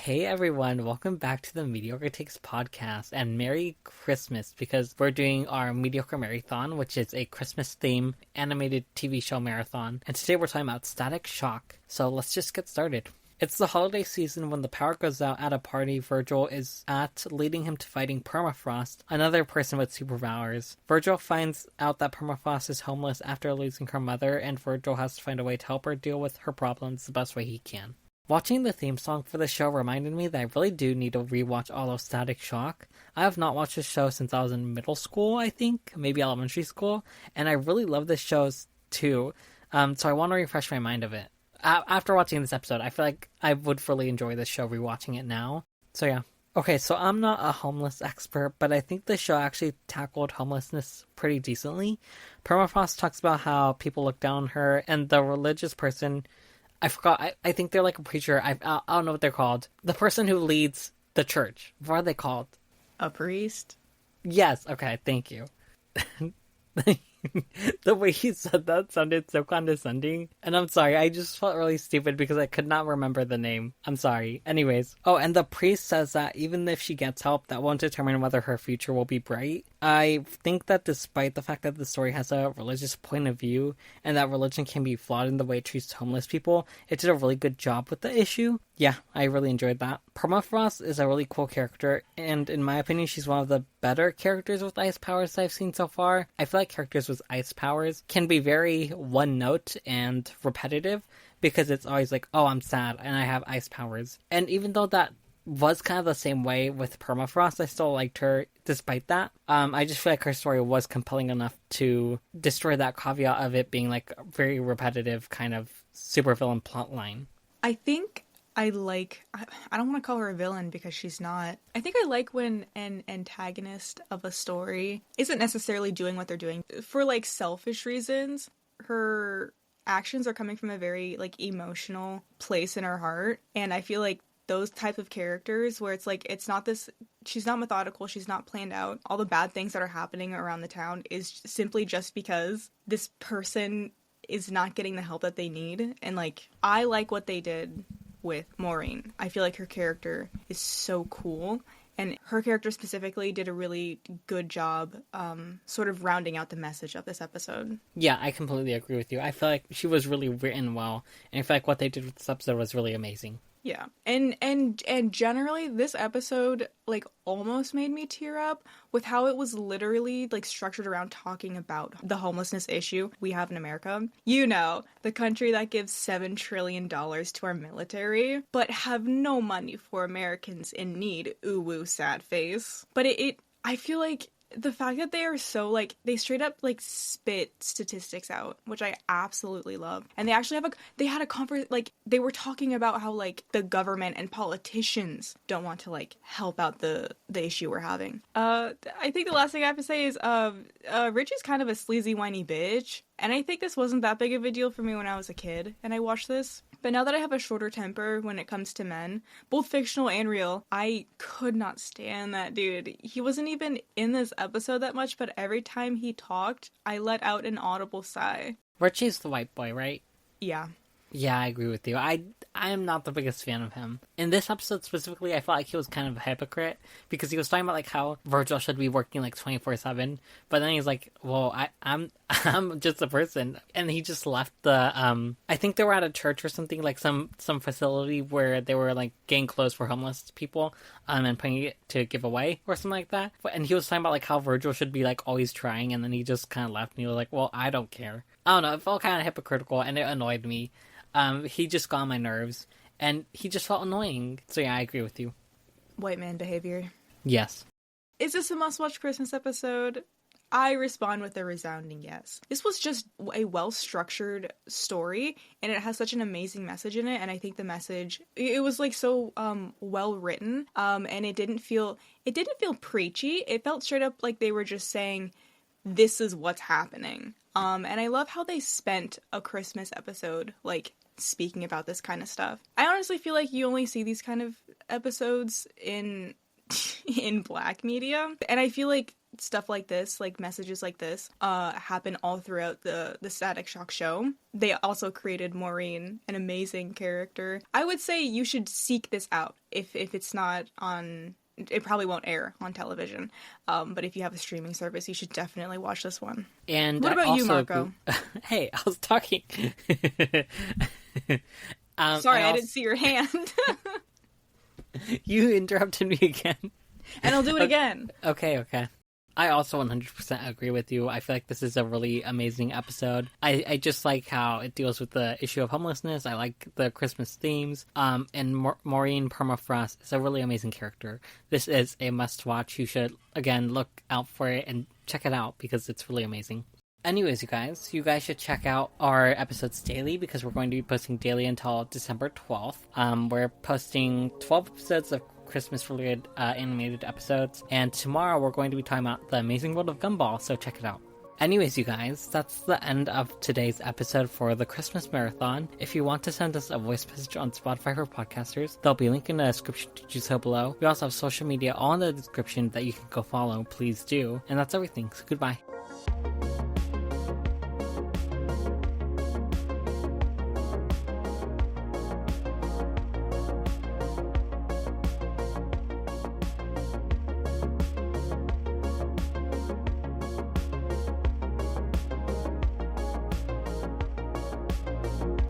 Hey everyone, welcome back to the Mediocre Takes podcast and Merry Christmas because we're doing our Mediocre Merry-thon, which is a Christmas theme animated TV show marathon. And today we're talking about Static Shock. So let's just get started. It's the holiday season when the power goes out at a party Virgil is at, leading him to fighting Permafrost, another person with superpowers. Virgil finds out that Permafrost is homeless after losing her mother, and Virgil has to find a way to help her deal with her problems the best way he can. Watching the theme song for the show reminded me that I really do need to rewatch all of Static Shock. I have not watched this show since I was in middle school, I think, maybe elementary school, and I really love this show too, so I want to refresh my mind of it. After watching this episode, I feel like I would really enjoy this show rewatching it now. So yeah. Okay, so I'm not a homeless expert, but I think the show actually tackled homelessness pretty decently. Permafrost talks about how people look down on her, and the religious person, I forgot, I think they're like a preacher, I don't know what they're called. The person who leads the church, what are they called? A priest? Yes, okay, thank you. The way he said that sounded so condescending. And I'm sorry, I just felt really stupid because I could not remember the name. I'm sorry. Anyways. Oh, and the priest says that even if she gets help, that won't determine whether her future will be bright. I think that despite the fact that the story has a religious point of view, and that religion can be flawed in the way it treats homeless people, it did a really good job with the issue. Yeah, I really enjoyed that. Permafrost is a really cool character, and in my opinion, she's one of the better characters with ice powers I've seen so far. I feel like characters with ice powers can be very one-note and repetitive, because it's always like, oh, I'm sad, and I have ice powers. And even though that was kind of the same way with Permafrost, I still liked her despite that. I just feel like her story was compelling enough to destroy that caveat of it being like a very repetitive kind of supervillain plotline. I think I don't want to call her a villain because she's not. I think I like when an antagonist of a story isn't necessarily doing what they're doing for like selfish reasons. Her actions are coming from a very like emotional place in her heart, and I feel like those type of characters where it's like, it's not this, she's not methodical, she's not planned out, all the bad things that are happening around the town is simply just because this person is not getting the help that they need. And like, I like what they did with Maureen. I feel like her character is so cool, and her character specifically did a really good job sort of rounding out the message of this episode. Yeah, I completely agree with you. I feel like she was really written well, and I feel like what they did with this episode was really amazing. Yeah, and generally this episode like almost made me tear up with how it was literally like structured around talking about the homelessness issue we have in America. You know, the country that gives $7 trillion to our military, but have no money for Americans in need. Ooh woo, sad face. But I feel like the fact that they are so, like, they straight up, like, spit statistics out, which I absolutely love. And they actually they had a conference, like, they were talking about how, like, the government and politicians don't want to, like, help out the issue we're having. I think the last thing I have to say is, Richie's kind of a sleazy, whiny bitch. And I think this wasn't that big of a deal for me when I was a kid and I watched this. But now that I have a shorter temper when it comes to men, both fictional and real, I could not stand that dude. He wasn't even in this episode that much, but every time he talked, I let out an audible sigh. Richie's the white boy, right? Yeah. Yeah, I agree with you. I am not the biggest fan of him. In this episode specifically, I felt like he was kind of a hypocrite because he was talking about like how Virgil should be working like 24/7, but then he's like, "Well, I'm just a person," and he just left the. I think they were at a church or something, like some facility where they were like getting clothes for homeless people, and putting it to give away or something like that. And he was talking about like how Virgil should be like always trying, and then he just kind of left, and he was like, "Well, I don't care." I don't know. It felt kind of hypocritical, and it annoyed me. He just got on my nerves, and he just felt annoying. So yeah, I agree with you. White man behavior. Yes. Is this a must-watch Christmas episode? I respond with a resounding yes. This was just a well-structured story, and it has such an amazing message in it, and I think the message, it was like so well-written, and it didn't feel preachy. It felt straight up like they were just saying, this is what's happening. And I love how they spent a Christmas episode, like, speaking about this kind of stuff. I honestly feel like you only see these kind of episodes in Black media, and I feel like stuff like this, like messages like this, happen all throughout the Static Shock show. They also created Maureen, an amazing character. I would say you should seek this out if it's not on. It probably won't air on television, but if you have a streaming service, you should definitely watch this one. And what about you, Marco? Hey, I was talking. Sorry, I didn't see your hand. You interrupted me again. And I'll do it again. Okay. I also 100% agree with you. I feel like this is a really amazing episode. I just like how it deals with the issue of homelessness. I like the Christmas themes. And Maureen Permafrost is a really amazing character. This is a must-watch. You should, again, look out for it and check it out because it's really amazing. Anyways, you guys should check out our episodes daily because we're going to be posting daily until December 12th. We're posting 12 episodes of Christmas-related animated episodes, and tomorrow we're going to be talking about The Amazing World of Gumball, so check it out. Anyways, you guys, that's the end of today's episode for the Christmas Marathon. If you want to send us a voice message on Spotify for podcasters, there'll be a link in the description to do so below. We also have social media all in the description that you can go follow. Please do. And that's everything, so goodbye.